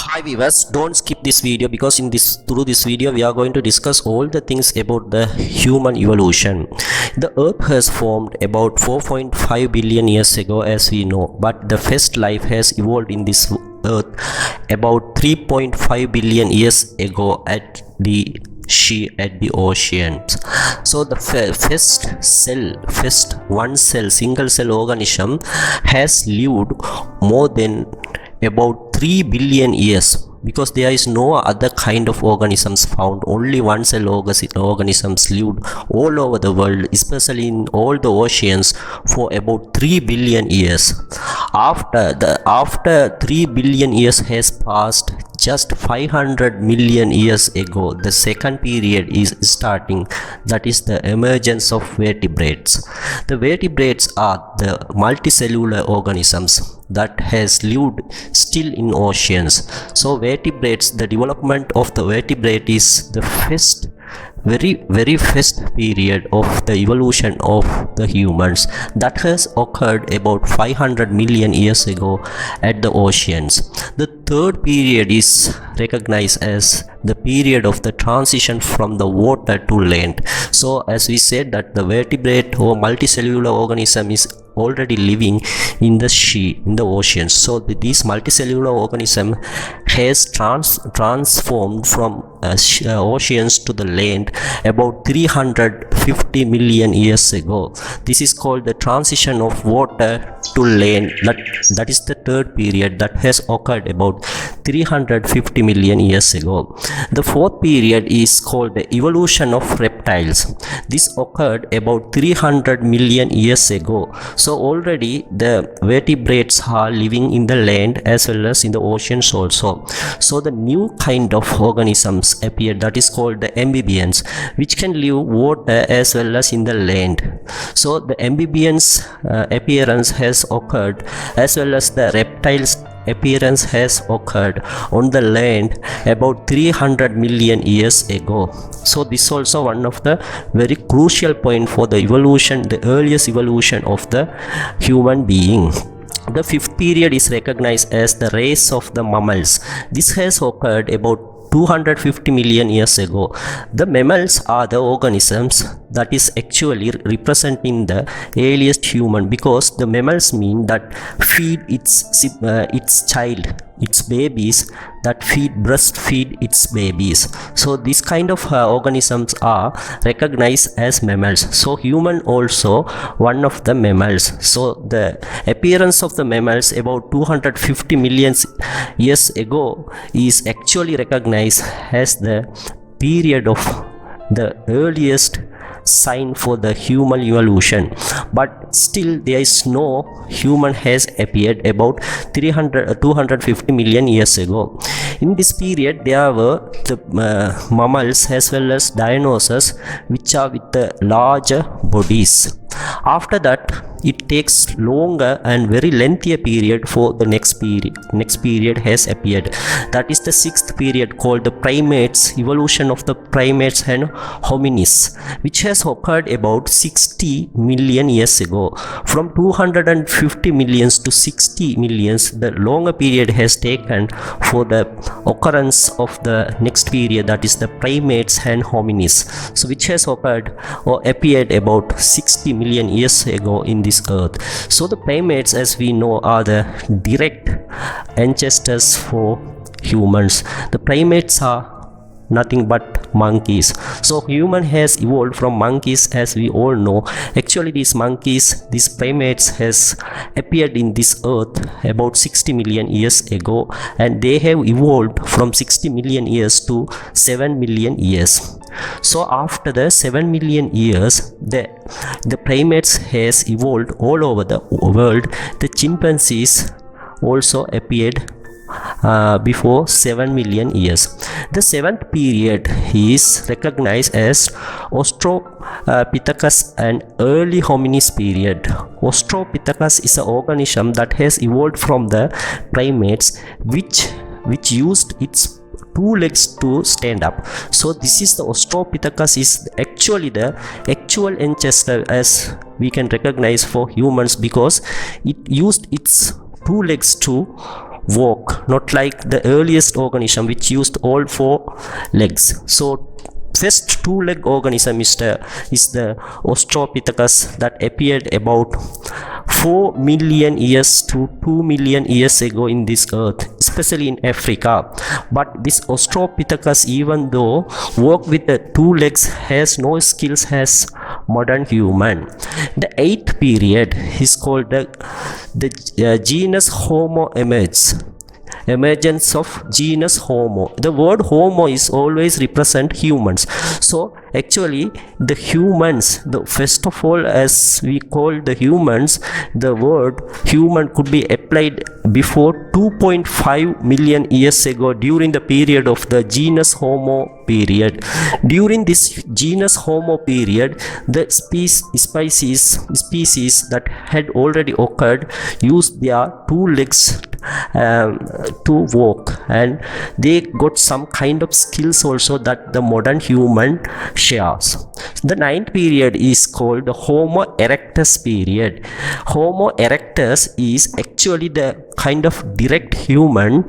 Hi viewers, don't skip this video because through this video we are going to discuss all the things about the human evolution. The earth has formed about 4.5 billion years ago as we know, but the first life has evolved in this earth about 3.5 billion years ago at the oceans. So the first single cell organism has lived more than about 3 billion years, because there is no other kind of organisms found. Only one cell organisms lived all over the world, especially in all the oceans, for about 3 billion years. After 3 billion years has passed, just 500 million years ago, the second period is starting, that is the emergence of vertebrates. The vertebrates are the multicellular organisms that has lived still in oceans. So vertebrates, the development of the vertebrate is the very first period of the evolution of the humans that has occurred about 500 million years ago at the oceans. The third period is recognized as the period of the transition from the water to land. So as we said that the vertebrate or multicellular organism is already living in the oceans. So this multicellular organism has transformed from oceans to the land about 350 million years ago. This is called the transition of water to land. That is the third period that has occurred about 350 million years ago. The fourth period is called the evolution of reptiles. This occurred about 300 million years ago. So already the vertebrates are living in the land as well as in the oceans also. So the new kind of organisms appeared, that is called the amphibians, which can live water as well as in the land. So the amphibians appearance has occurred as well as the reptiles appearance has occurred on the land about 300 million years ago. So this is also one of the very crucial point for the evolution, the earliest evolution of the human being. The fifth period is recognized as the race of the mammals. This has occurred about 250 million years ago. The mammals are the organisms that is actually representing the earliest human, because the mammals mean that feed its child, its babies, that breastfeed its babies. So this kind of organisms are recognized as mammals. So human also one of the mammals. So the appearance of the mammals about 250 million years ago is actually recognized as the period of the earliest sign for the human evolution. But still there is no human has appeared about 250 million years ago. In this period there were the mammals as well as dinosaurs, which are with the larger bodies. After that it takes longer and very lengthier period for the next period has appeared. That is the sixth period called the primates, evolution of the primates and hominids, which has occurred about 60 million years ago. From 250 millions to 60 millions, the longer period has taken for the occurrence of the next period, that is the primates and hominids, so which has occurred or appeared about 60 million years ago in this earth. So the primates, as we know, are the direct ancestors for humans. The primates are nothing but monkeys. So human has evolved from monkeys, as we all know. Actually these primates has appeared in this earth about 60 million years ago, and they have evolved from 60 million years to 7 million years. So after the 7 million years, the primates has evolved all over the world. The chimpanzees also appeared before 7 million years. The seventh period is recognized as Australopithecus and early hominids period. Australopithecus is an organism that has evolved from the primates, which used its two legs to stand up. So this is the Australopithecus is actually the actual ancestor, as we can recognize for humans, because it used its two legs to walk, not like the earliest organism which used all four legs. So first two-leg organism is the Australopithecus that appeared about 4 million years to 2 million years ago in this earth, especially in Africa. But this Australopithecus, even though walk with the two legs, has no skills as modern human. The eighth period is called the genus Homo emergence of genus Homo. The word Homo is always represent humans. So actually the humans, first of all, as we call the humans, the word human could be applied before 2.5 million years ago during the period of the genus Homo period. During this genus Homo period, the species that had already occurred used their two legs to walk, and they got some kind of skills also that the modern human shares. The ninth period is called the Homo erectus period. Homo erectus is actually the kind of direct human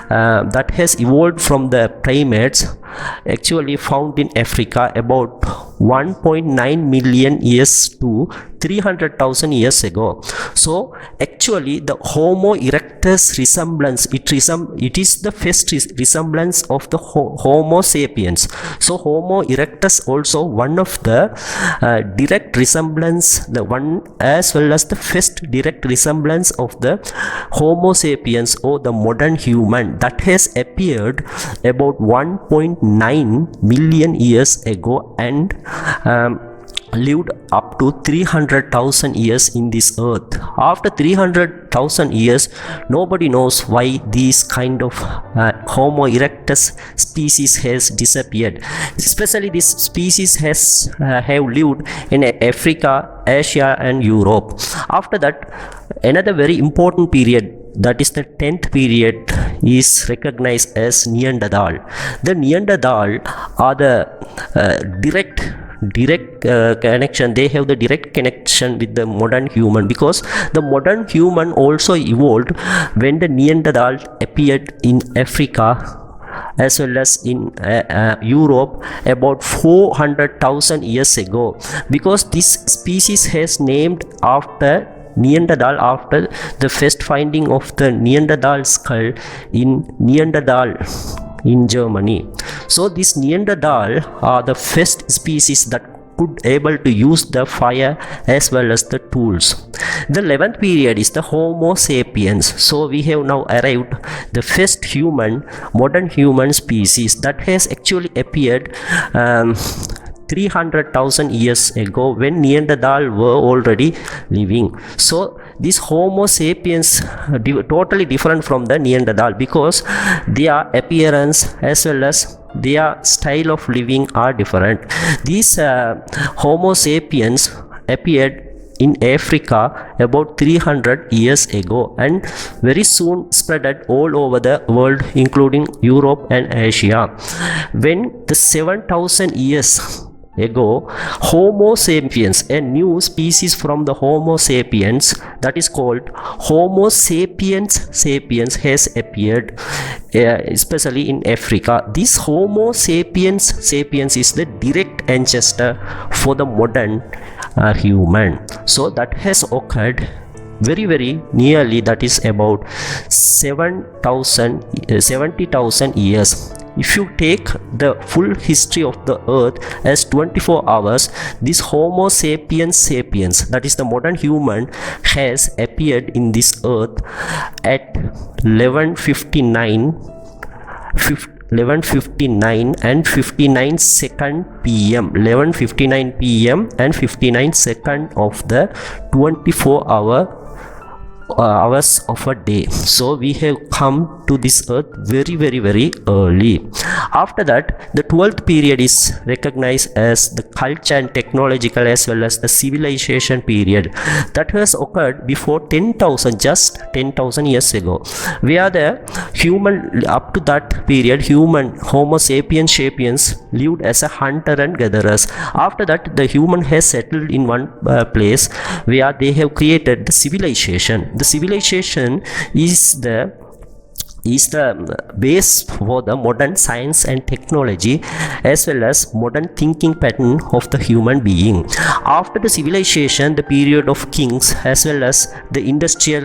that has evolved from the primates, actually found in Africa about 1.9 million years to 300,000 years ago. So actually the Homo erectus resemblance, it is the first resemblance of the Homo sapiens. So Homo erectus also one of the direct resemblance, the one as well as the first direct resemblance of the Homo sapiens or the modern human that has appeared about 1.9 million years ago and lived up to 300,000 years in this earth. After 300,000 years, nobody knows why these kind of Homo erectus species has disappeared. Especially this species has have lived in Africa, Asia and Europe. After that, another very important period, that is the 10th period, is recognized as Neanderthal. The Neanderthal are the direct connection. They have the direct connection with the modern human, because the modern human also evolved when the Neanderthal appeared in Africa as well as in Europe about 400,000 years ago, because this species has named after Neanderthal after the first finding of the Neanderthal skull in Neanderthal in Germany. So this Neanderthal are the first species that could able to use the fire as well as the tools. The 11th period is the Homo sapiens. So we have now arrived the first modern human species that has actually appeared 300,000 years ago when Neanderthal were already living. So this Homo sapiens totally different from the Neanderthal, because their appearance as well as their style of living are different. These Homo sapiens appeared in Africa about 300 years ago and very soon spread all over the world, including Europe and Asia. When the 7,000 years ago, Homo sapiens, a new species from the Homo sapiens that is called Homo sapiens has appeared, especially in Africa. This Homo sapiens is the direct ancestor for the modern human. So that has occurred very nearly, that is about 70,000 years. If you take the full history of the earth as 24 hours, this Homo sapiens, that is the modern human, has appeared in this earth at 11:59 and 59 second PM, 11:59 PM and 59 second of the 24 hours of a day. So we have come to this earth very early. After that, the 12th period is recognized as the culture and technological as well as the civilization period that has occurred before 10,000 years ago, where the human, up to that period, Homo sapiens lived as a hunter and gatherers. After that, the human has settled in one place where they have created the civilization. The civilization is the is the base for the modern science and technology, as well as modern thinking pattern of the human being. After the civilization, the period of kings as well as the industrial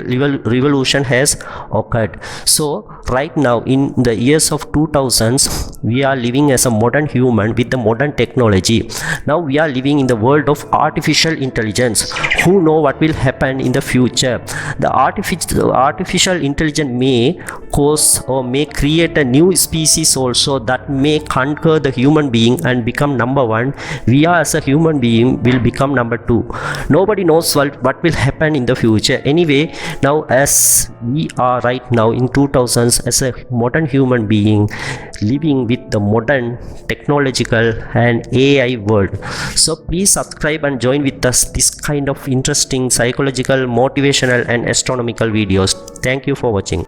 revolution has occurred. So right now in the years of 2000s, we are living as a modern human with the modern technology. Now we are living in the world of artificial intelligence. Who know what will happen in the future? The artificial intelligence may cause or may create a new species also that may conquer the human being and become number one. We are as a human being will become number two. Nobody knows what will happen in the future. Anyway, now as we are right now in 2000s as a modern human being living with the modern technological and AI world. So please subscribe and join with us this kind of interesting psychological, motivational and astronomical videos. Thank you for watching.